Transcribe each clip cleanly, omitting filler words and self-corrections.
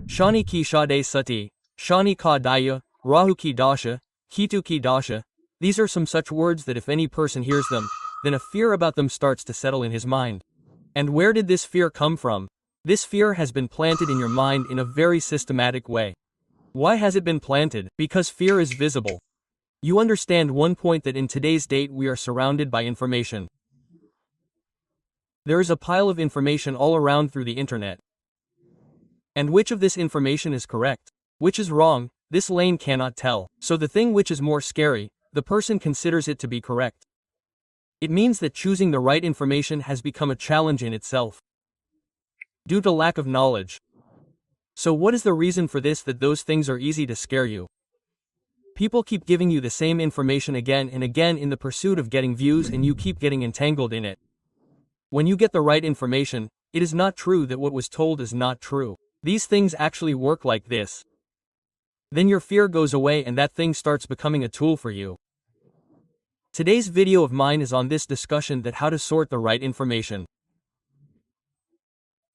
Shani ki shade sati, Shani ka daya, Rahu ki dasha, Ketu ki dasha. These are some such words that if any person hears them, then a fear about them starts to settle in his mind. And where did this fear come from? This fear has been planted in your mind in a very systematic way. Why has it been planted? Because fear is visible. You understand one point, that in today's date we are surrounded by information. There is a pile of information all around through the internet. And which of this information is correct? Which is wrong? This lane cannot tell. So the thing which is more scary, the person considers it to be correct. It means that choosing the right information has become a challenge in itself, due to lack of knowledge. So what is the reason for this? That those things are easy to scare you. People keep giving you the same information again and again in the pursuit of getting views, and you keep getting entangled in it. When you get the right information, it is not true that what was told is not true. These things actually work like this. Then your fear goes away and that thing starts becoming a tool for you. Today's video of mine is on this discussion, that how to sort the right information.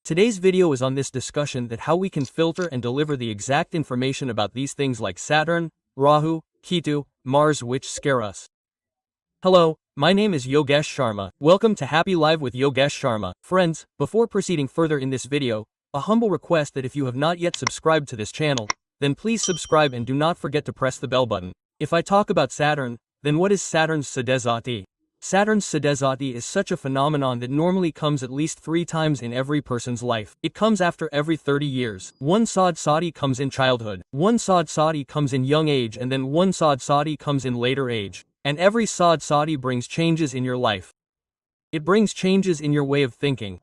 Today's video is on this discussion, that how we can filter and deliver the exact information about these things like Saturn, Rahu, Ketu, Mars, which scare us. Hello, my name is Yogesh Sharma. Welcome to Happy Live with Yogesh Sharma. Friends, before proceeding further in this video, a humble request that if you have not yet subscribed to this channel, then please subscribe and do not forget to press the bell button. If I talk about Saturn, then what is Saturn's Sadezati? Saturn's Sadezati is such a phenomenon that normally comes at least 3 times in every person's life. It comes after every 30 years. One Sadezati comes in childhood, one Sadezati comes in young age, and then one Sadezati comes in later age. And every Sadezati brings changes in your life. It brings changes in your way of thinking.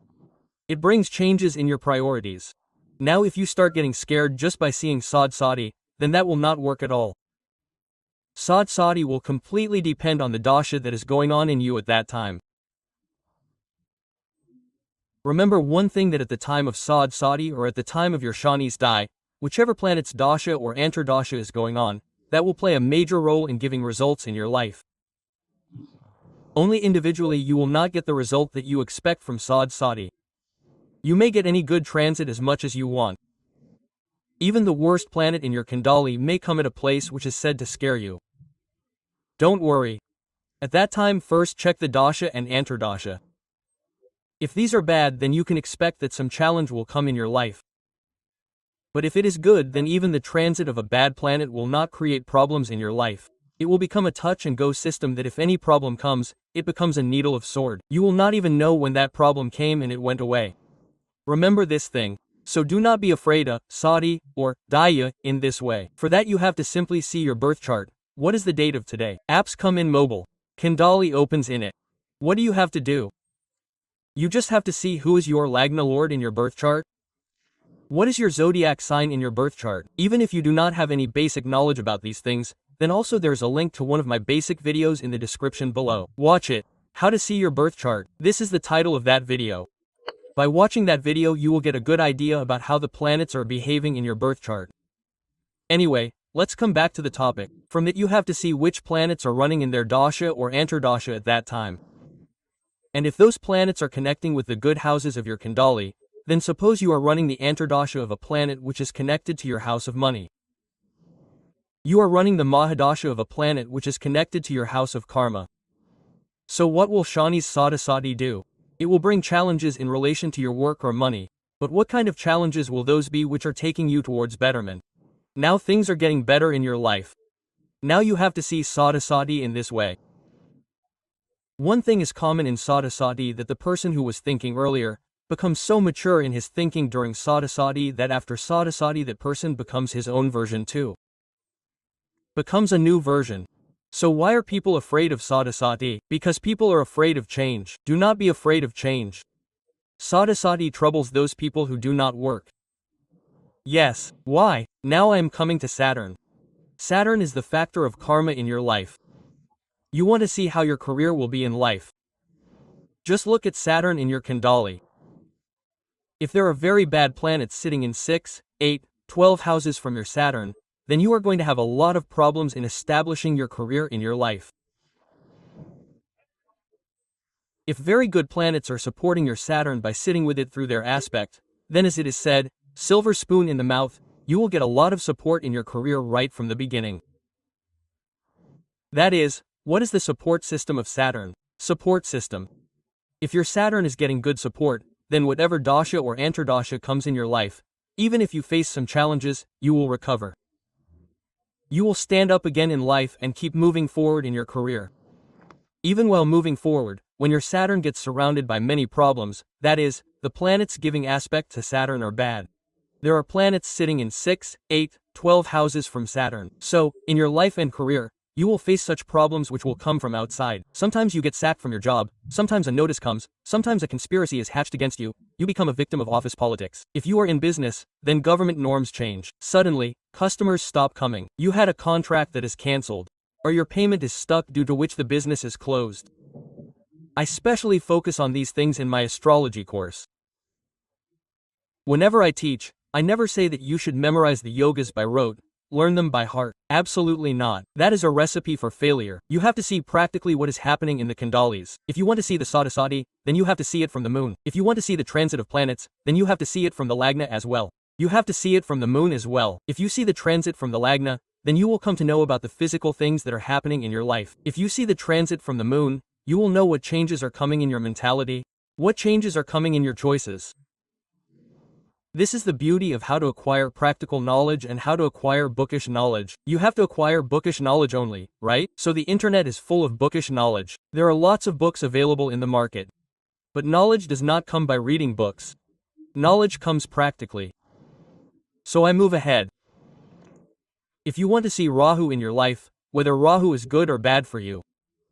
It brings changes in your priorities. Now if you start getting scared just by seeing Sadezati, then that will not work at all. Sadezati will completely depend on the dasha that is going on in you at that time. Remember one thing, that at the time of Sadezati, or at the time of your Shani's die, whichever planet's dasha or antardasha is going on, that will play a major role in giving results in your life. Only individually you will not get the result that you expect from Sadezati. You may get any good transit as much as you want. Even the worst planet in your Kundali may come at a place which is said to scare you. Don't worry. At that time, first check the dasha and antardasha. If these are bad, then you can expect that some challenge will come in your life. But if it is good, then even the transit of a bad planet will not create problems in your life. It will become a touch and go system, that if any problem comes, it becomes a needle of sword. You will not even know when that problem came and it went away. Remember this thing. So do not be afraid of Sadi or Daya in this way. For that you have to simply see your birth chart. What is the date of today? Apps come in mobile. Kundali opens in it. What do you have to do? You just have to see who is your Lagna Lord in your birth chart. What is your zodiac sign in your birth chart? Even if you do not have any basic knowledge about these things, then also there's a link to one of my basic videos in the description below. Watch it. How to see your birth chart. This is the title of that video. By watching that video you will get a good idea about how the planets are behaving in your birth chart. Anyway, let's come back to the topic. From it you have to see which planets are running in their dasha or antardasha at that time. And if those planets are connecting with the good houses of your Kundali, then suppose you are running the antardasha of a planet which is connected to your house of money. You are running the Mahadasha of a planet which is connected to your house of karma. So what will Shani's Sadesati do? It will bring challenges in relation to your work or money, but what kind of challenges will those be which are taking you towards betterment? Now things are getting better in your life. Now you have to see Sadesati in this way. One thing is common in Sadesati, that the person who was thinking earlier becomes so mature in his thinking during Sadesati that after Sadesati that person becomes his own version too. Becomes a new version. So why are people afraid of Sadesati? Because people are afraid of change. Do not be afraid of change. Sadesati troubles those people who do not work. Yes, why? Now I am coming to Saturn. Saturn is the factor of karma in your life. You want to see how your career will be in life. Just look at Saturn in your Kundali. If there are very bad planets sitting in 6, 8, 12 houses from your Saturn, then you are going to have a lot of problems in establishing your career in your life. If very good planets are supporting your Saturn by sitting with it through their aspect, then as it is said, Silver spoon in the mouth, you will get a lot of support in your career right from the beginning. That is, what is the support system of Saturn? Support system. If your Saturn is getting good support, then whatever dasha or antardasha comes in your life, even if you face some challenges, you will recover. You will stand up again in life and keep moving forward in your career. Even while moving forward, when your Saturn gets surrounded by many problems, that is, the planets giving aspect to Saturn are bad. There are planets sitting in 6, 8, 12 houses from Saturn. So, in your life and career, you will face such problems which will come from outside. Sometimes you get sacked from your job, sometimes a notice comes, sometimes a conspiracy is hatched against you, you become a victim of office politics. If you are in business, then government norms change. Suddenly, customers stop coming. You had a contract that is cancelled, or your payment is stuck due to which the business is closed. I specially focus on these things in my astrology course. Whenever I teach, I never say that you should memorize the yogas by rote, learn them by heart. Absolutely not. That is a recipe for failure. You have to see practically what is happening in the Kundalis. If you want to see the Sadasati, then you have to see it from the moon. If you want to see the transit of planets, then you have to see it from the Lagna as well. You have to see it from the moon as well. If you see the transit from the Lagna, then you will come to know about the physical things that are happening in your life. If you see the transit from the moon, you will know what changes are coming in your mentality, what changes are coming in your choices. This is the beauty of how to acquire practical knowledge and how to acquire bookish knowledge. You have to acquire bookish knowledge only, right? So the internet is full of bookish knowledge. There are lots of books available in the market. But knowledge does not come by reading books. Knowledge comes practically. So I move ahead. If you want to see Rahu in your life, whether Rahu is good or bad for you.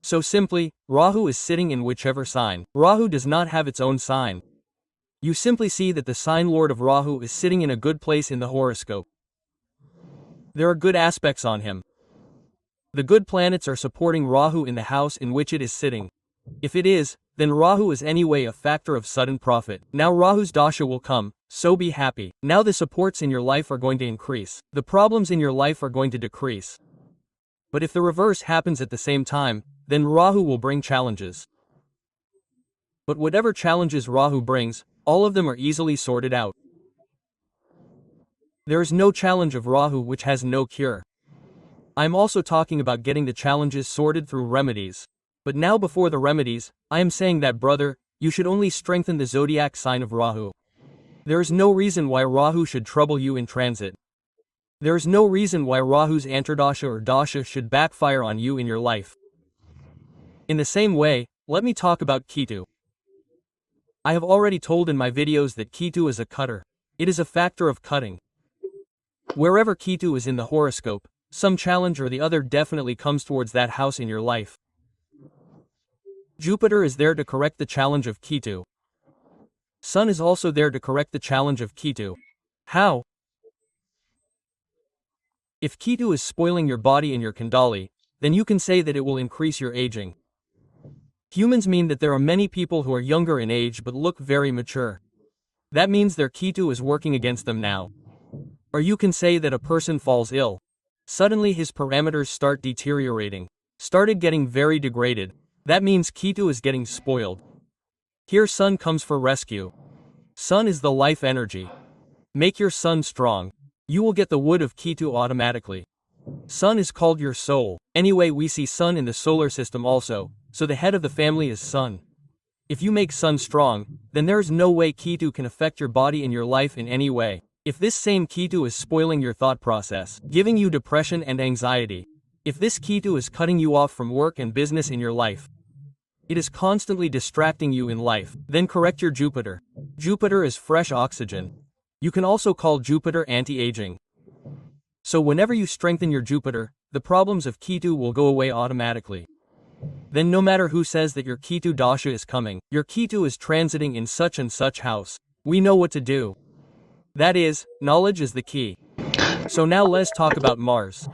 So simply, Rahu is sitting in whichever sign. Rahu does not have its own sign. You simply see that the sign lord of Rahu is sitting in a good place in the horoscope. There are good aspects on him. The good planets are supporting Rahu in the house in which it is sitting. If it is, then Rahu is anyway a factor of sudden profit. Now Rahu's dasha will come, so be happy. Now the supports in your life are going to increase. The problems in your life are going to decrease. But if the reverse happens at the same time, then Rahu will bring challenges. But whatever challenges Rahu brings, all of them are easily sorted out. There is no challenge of Rahu which has no cure. I am also talking about getting the challenges sorted through remedies. But now before the remedies, I am saying that brother, you should only strengthen the zodiac sign of Rahu. There is no reason why Rahu should trouble you in transit. There is no reason why Rahu's antardasha or dasha should backfire on you in your life. In the same way, let me talk about Ketu. I have already told in my videos that Ketu is a cutter. It is a factor of cutting. Wherever Ketu is in the horoscope, some challenge or the other definitely comes towards that house in your life. Jupiter is there to correct the challenge of Ketu. Sun is also there to correct the challenge of Ketu. How? If Ketu is spoiling your body in your Kundali, then you can say that it will increase your aging. Humans mean that there are many people who are younger in age but look very mature. That means their Ketu is working against them now. Or you can say that a person falls ill. Suddenly his parameters start deteriorating. Started getting very degraded. That means Ketu is getting spoiled. Here Sun comes for rescue. Sun is the life energy. Make your Sun strong. You will get the wood of Ketu automatically. Sun is called your soul. Anyway, we see Sun in the solar system also. So the head of the family is Sun. If you make Sun strong, then there is no way Ketu can affect your body in your life in any way. If this same Ketu is spoiling your thought process, giving you depression and anxiety, if this Ketu is cutting you off from work and business in your life, it is constantly distracting you in life, then correct your Jupiter. Jupiter is fresh oxygen. You can also call Jupiter anti-aging. So whenever you strengthen your Jupiter, the problems of Ketu will go away automatically. Then no matter who says that your Ketu dasha is coming, your Ketu is transiting in such and such house, we know what to do. That is, knowledge is the key. So now let's talk about Mars.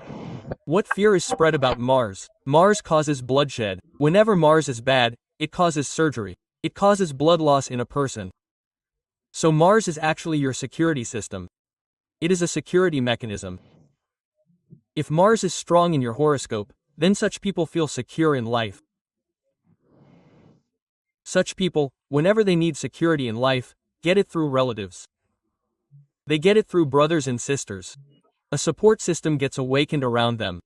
What fear is spread about Mars? Mars causes bloodshed. Whenever Mars is bad, it causes surgery. It causes blood loss in a person. So Mars is actually your security system. It is a security mechanism. If Mars is strong in your horoscope, then such people feel secure in life. Such people, whenever they need security in life, get it through relatives. They get it through brothers and sisters. A support system gets awakened around them,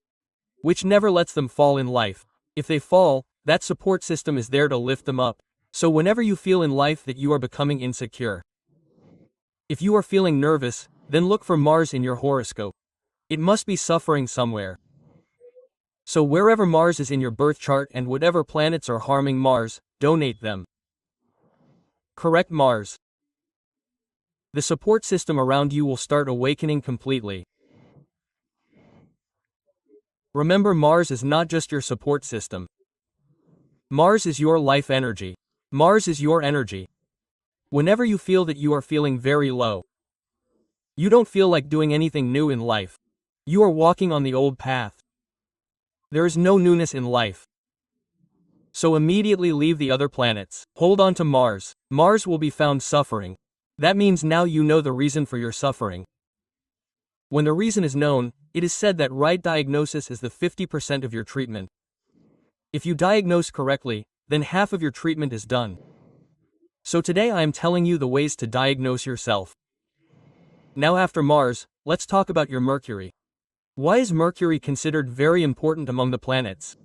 which never lets them fall in life. If they fall, that support system is there to lift them up. So whenever you feel in life that you are becoming insecure, if you are feeling nervous, then look for Mars in your horoscope. It must be suffering somewhere. So wherever Mars is in your birth chart and whatever planets are harming Mars, donate them. Correct Mars. The support system around you will start awakening completely. Remember, Mars is not just your support system. Mars is your life energy. Mars is your energy. Whenever you feel that you are feeling very low, you don't feel like doing anything new in life, you are walking on the old path. There is no newness in life. So immediately leave the other planets. Hold on to Mars. Mars will be found suffering. That means now you know the reason for your suffering. When the reason is known, it is said that right diagnosis is the 50% of your treatment. If you diagnose correctly, then half of your treatment is done. So today I am telling you the ways to diagnose yourself. Now after Mars, let's talk about your Mercury. Why is Mercury considered very important among the planets?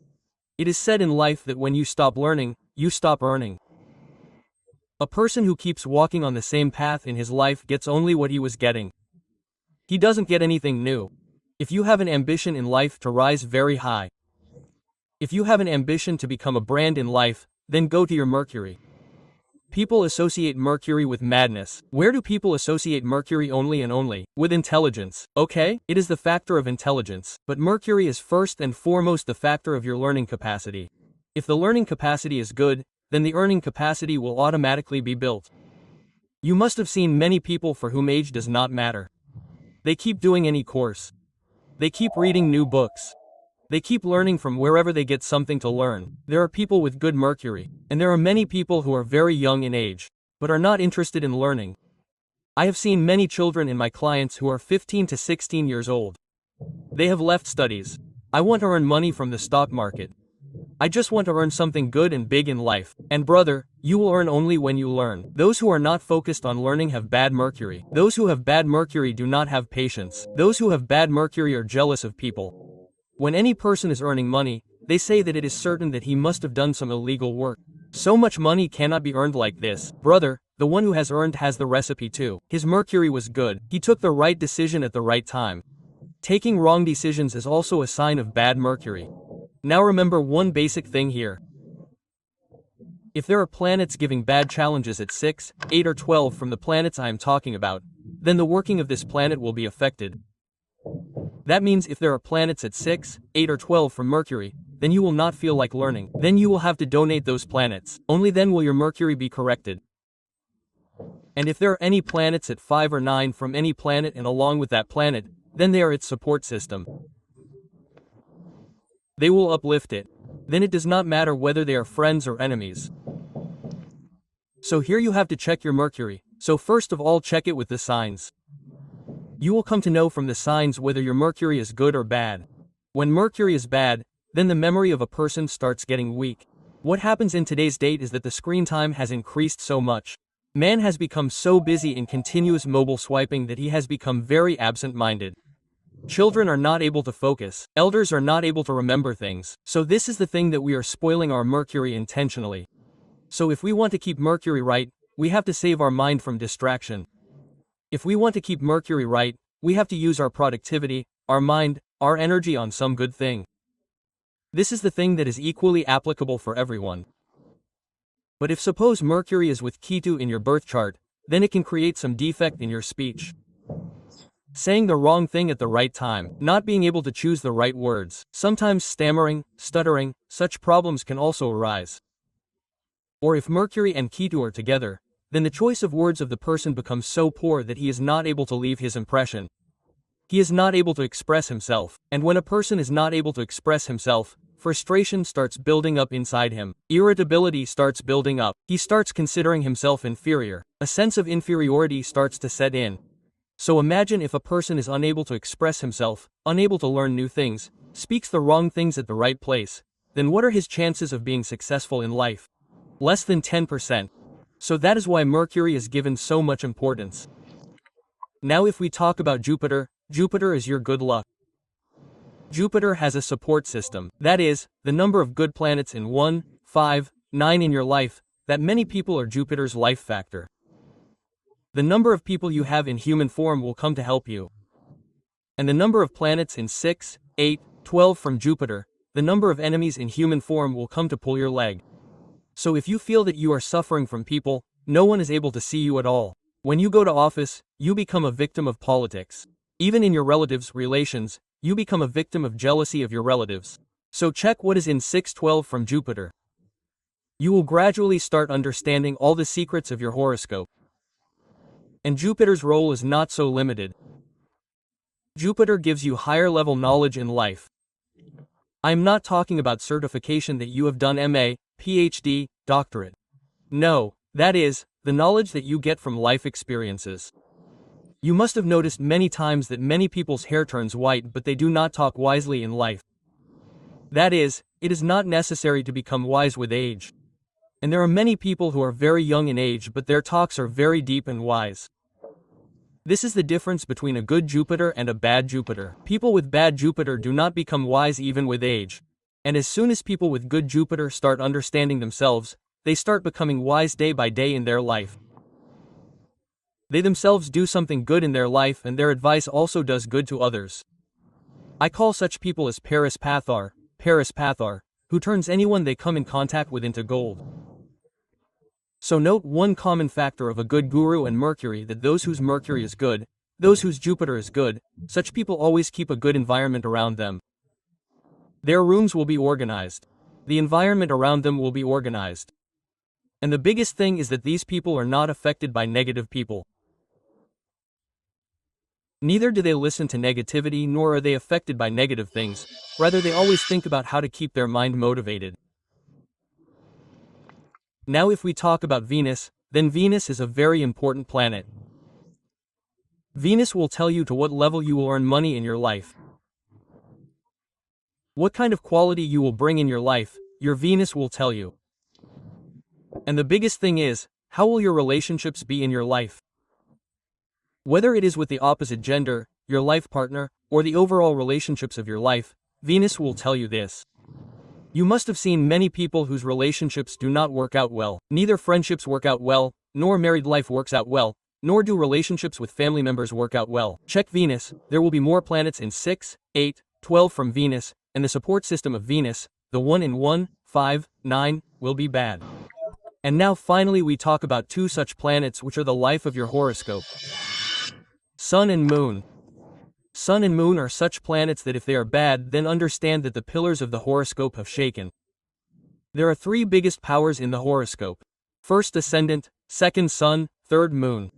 It is said in life that when you stop learning, you stop earning. A person who keeps walking on the same path in his life gets only what he was getting. He doesn't get anything new. If you have an ambition in life to rise very high, if you have an ambition to become a brand in life, then go to your Mercury. People associate Mercury with madness. Where do people associate Mercury? Only and only with intelligence. Okay, it is the factor of intelligence, but Mercury is first and foremost the factor of your learning capacity. If the learning capacity is good, then the earning capacity will automatically be built. You must have seen many people for whom age does not matter. They keep doing any course. They keep reading new books. They keep learning from wherever they get something to learn. There are people with good Mercury, and there are many people who are very young in age, but are not interested in learning. I have seen many children in my clients who are 15 to 16 years old. They have left studies. I want to earn money from the stock market. I just want to earn something good and big in life. And brother, you will earn only when you learn. Those who are not focused on learning have bad Mercury. Those who have bad Mercury do not have patience. Those who have bad Mercury are jealous of people. When any person is earning money, they say that it is certain that he must have done some illegal work. So much money cannot be earned like this. Brother, the one who has earned has the recipe too. His Mercury was good. He took the right decision at the right time. Taking wrong decisions is also a sign of bad Mercury. Now remember one basic thing here. If there are planets giving bad challenges at 6, 8 or 12 from the planets I am talking about, then the working of this planet will be affected. That means if there are planets at 6, 8 or 12 from Mercury, then you will not feel like learning. Then you will have to donate those planets. Only then will your Mercury be corrected. And if there are any planets at 5 or 9 from any planet and along with that planet, then they are its support system. They will uplift it. Then it does not matter whether they are friends or enemies. So here you have to check your Mercury. So first of all, check it with the signs. You will come to know from the signs whether your Mercury is good or bad. When Mercury is bad, then the memory of a person starts getting weak. What happens in today's date is that the screen time has increased so much. Man has become so busy in continuous mobile swiping that he has become very absent-minded. Children are not able to focus. Elders are not able to remember things. So this is the thing that we are spoiling our Mercury intentionally. So if we want to keep Mercury right, we have to save our mind from distraction. If we want to keep Mercury right, we have to use our productivity, our mind, our energy on some good thing. This is the thing that is equally applicable for everyone. But if suppose Mercury is with Ketu in your birth chart, then it can create some defect in your speech. Saying the wrong thing at the right time, not being able to choose the right words, sometimes stammering, stuttering, such problems can also arise. Or if Mercury and Ketu are together, then the choice of words of the person becomes so poor that he is not able to leave his impression. He is not able to express himself, and when a person is not able to express himself, frustration starts building up inside him. Irritability starts building up. He starts considering himself inferior. A sense of inferiority starts to set in. So imagine if a person is unable to express himself, unable to learn new things, speaks the wrong things at the right place, then what are his chances of being successful in life? Less than 10%. So that is why Mercury is given so much importance. Now if we talk about Jupiter, Jupiter is your good luck. Jupiter has a support system, that is, the number of good planets in 1, 5, 9 in your life, that many people are Jupiter's life factor. The number of people you have in human form will come to help you. And the number of planets in 6, 8, 12 from Jupiter, the number of enemies in human form will come to pull your leg. So if you feel that you are suffering from people, no one is able to see you at all. When you go to office, you become a victim of politics. Even in your relatives' relations, you become a victim of jealousy of your relatives. So check what is in 612 from Jupiter. You will gradually start understanding all the secrets of your horoscope. And Jupiter's role is not so limited. Jupiter gives you higher level knowledge in life. I am not talking about certification that you have done MA, PhD, doctorate. No, that is, the knowledge that you get from life experiences. You must have noticed many times that many people's hair turns white but they do not talk wisely in life. That is, it is not necessary to become wise with age. And there are many people who are very young in age but their talks are very deep and wise. This is the difference between a good Jupiter and a bad Jupiter. People with bad Jupiter do not become wise even with age. And as soon as people with good Jupiter start understanding themselves, they start becoming wise day by day in their life. They themselves do something good in their life and their advice also does good to others. I call such people as Paras-Pathar, who turns anyone they come in contact with into gold. So note one common factor of a good guru and Mercury, that those whose Mercury is good, those whose Jupiter is good, such people always keep a good environment around them. Their rooms will be organized. The environment around them will be organized. And the biggest thing is that these people are not affected by negative people. Neither do they listen to negativity nor are they affected by negative things, rather they always think about how to keep their mind motivated. Now if we talk about Venus, then Venus is a very important planet. Venus will tell you to what level you will earn money in your life. What kind of quality you will bring in your life, your Venus will tell you. And the biggest thing is, how will your relationships be in your life? Whether it is with the opposite gender, your life partner, or the overall relationships of your life, Venus will tell you this. You must have seen many people whose relationships do not work out well. Neither friendships work out well, nor married life works out well, nor do relationships with family members work out well. Check Venus, there will be more planets in 6, 8, 12 from Venus, and the support system of Venus, the one in 1, 5, 9, will be bad. And now finally we talk about two such planets which are the life of your horoscope. Sun and Moon. Sun and Moon are such planets that if they are bad, then understand that the pillars of the horoscope have shaken. There are three biggest powers in the horoscope. First Ascendant, second Sun, third Moon.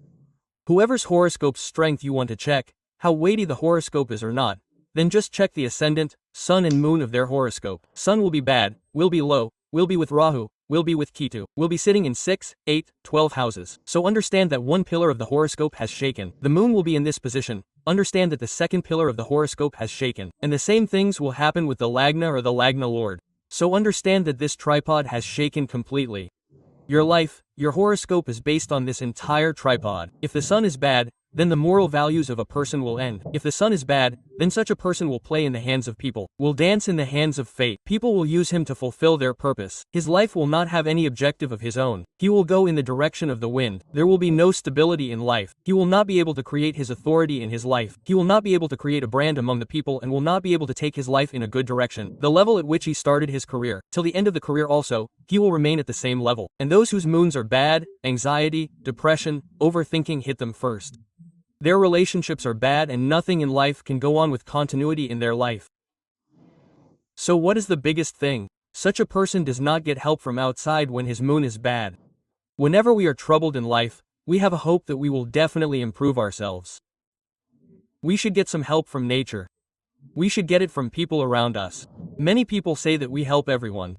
Whoever's horoscope's strength you want to check, how weighty the horoscope is or not, then just check the Ascendant, Sun and Moon of their horoscope. Sun will be bad, will be low, will be with Rahu, will be with Ketu, will be sitting in 6, 8, 12 houses. So understand that one pillar of the horoscope has shaken. The Moon will be in this position. Understand that the second pillar of the horoscope has shaken. And the same things will happen with the Lagna or the Lagna Lord. So understand that this tripod has shaken completely. Your life, your horoscope is based on this entire tripod. If the Sun is bad, then the moral values of a person will end. If the Sun is bad, then such a person will play in the hands of people, will dance in the hands of fate. People will use him to fulfill their purpose. His life will not have any objective of his own. He will go in the direction of the wind. There will be no stability in life. He will not be able to create his authority in his life. He will not be able to create a brand among the people and will not be able to take his life in a good direction. The level at which he started his career, till the end of the career also, he will remain at the same level. And those whose moons are bad, anxiety, depression, overthinking hit them first. Their relationships are bad and nothing in life can go on with continuity in their life. So what is the biggest thing? Such a person does not get help from outside when his moon is bad. Whenever we are troubled in life, we have a hope that we will definitely improve ourselves. We should get some help from nature. We should get it from people around us. Many people say that we help everyone.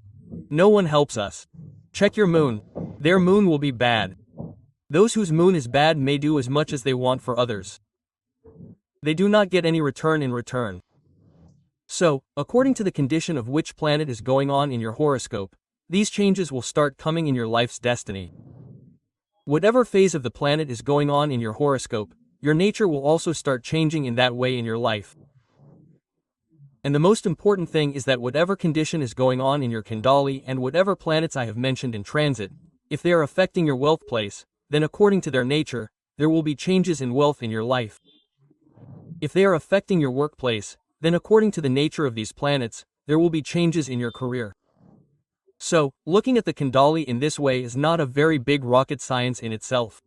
No one helps us. Check your moon. Their moon will be bad. Those whose moon is bad may do as much as they want for others. They do not get any return in return. So, according to the condition of which planet is going on in your horoscope, these changes will start coming in your life's destiny. Whatever phase of the planet is going on in your horoscope, your nature will also start changing in that way in your life. And the most important thing is that whatever condition is going on in your Kundali and whatever planets I have mentioned in transit, if they are affecting your wealth place, then according to their nature, there will be changes in wealth in your life. If they are affecting your workplace, then according to the nature of these planets, there will be changes in your career. So, looking at the Kundali in this way is not a very big rocket science in itself.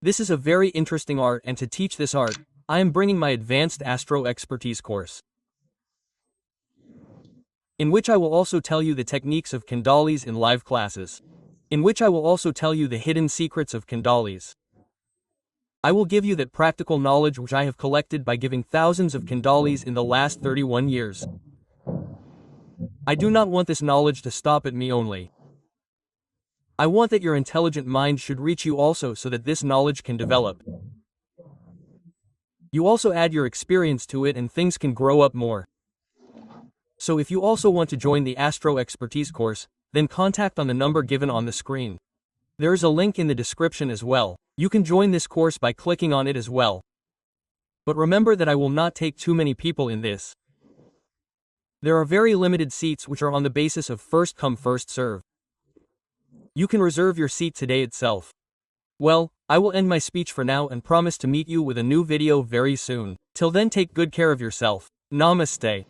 This is a very interesting art, and to teach this art, I am bringing my Advanced Astro Expertise course, in which I will also tell you the techniques of Kundalis in live classes, in which I will also tell you the hidden secrets of Kundalis. I will give you that practical knowledge which I have collected by giving thousands of Kundalis in the last 31 years. I do not want this knowledge to stop at me only. I want that your intelligent mind should reach you also, so that this knowledge can develop. You also add your experience to it and things can grow up more. So if you also want to join the Astro Expertise course, then contact on the number given on the screen. There is a link in the description as well. You can join this course by clicking on it as well. But remember that I will not take too many people in this. There are very limited seats which are on the basis of first come first serve. You can reserve your seat today itself. Well, I will end my speech for now and promise to meet you with a new video very soon. Till then, take good care of yourself. Namaste.